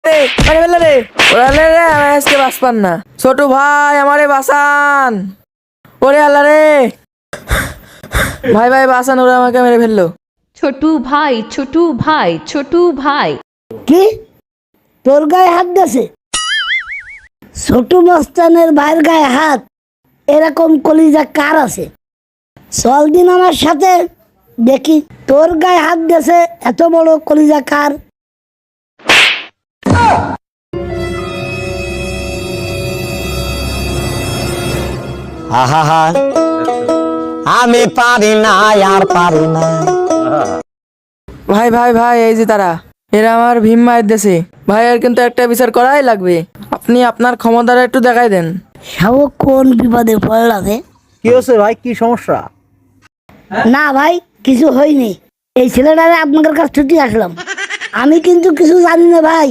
মারে ফেললে রে, ওরালে রে, আমি আজকে বাঁচপান না। ছোট ভাই আমারে বাঁচান, ওরে আল্লাহ রে, ভাই ভাই বাঁচান, ওরা আমাকে মেরে ফেললো। ছোটু ভাই, ছোটু ভাই, ছোটু ভাই। কি তোর গায়ে হাত দিয়েছে? ছোট মস্তানের ভাইয়ের গায়ে হাত, এরকম কলিজা কার আছে? চল দিন আমার সাথে, দেখি তোর গায়ে হাত দিয়েছে এত বড় কলিজা কার। আহা আমি পারি না, আর পারি না। ভাই ভাই ভাই, এই যে তারা, এরা আমার ভীম মায়ের দেশে। ভাই আর কিন্তু একটা বিচার করাই লাগবে, আপনি আপনার ক্ষমতাটা একটু দেখাই দেন। শাবক কোন বিপদে পড়লাতে? কি হচ্ছে ভাই, কি সমস্যা? না ভাই, কিছু হয়নি। এই ছেলেটারে আপনাদের কাছে ছুটি আসলাম। আমি কিন্তু কিছু জানি না ভাই।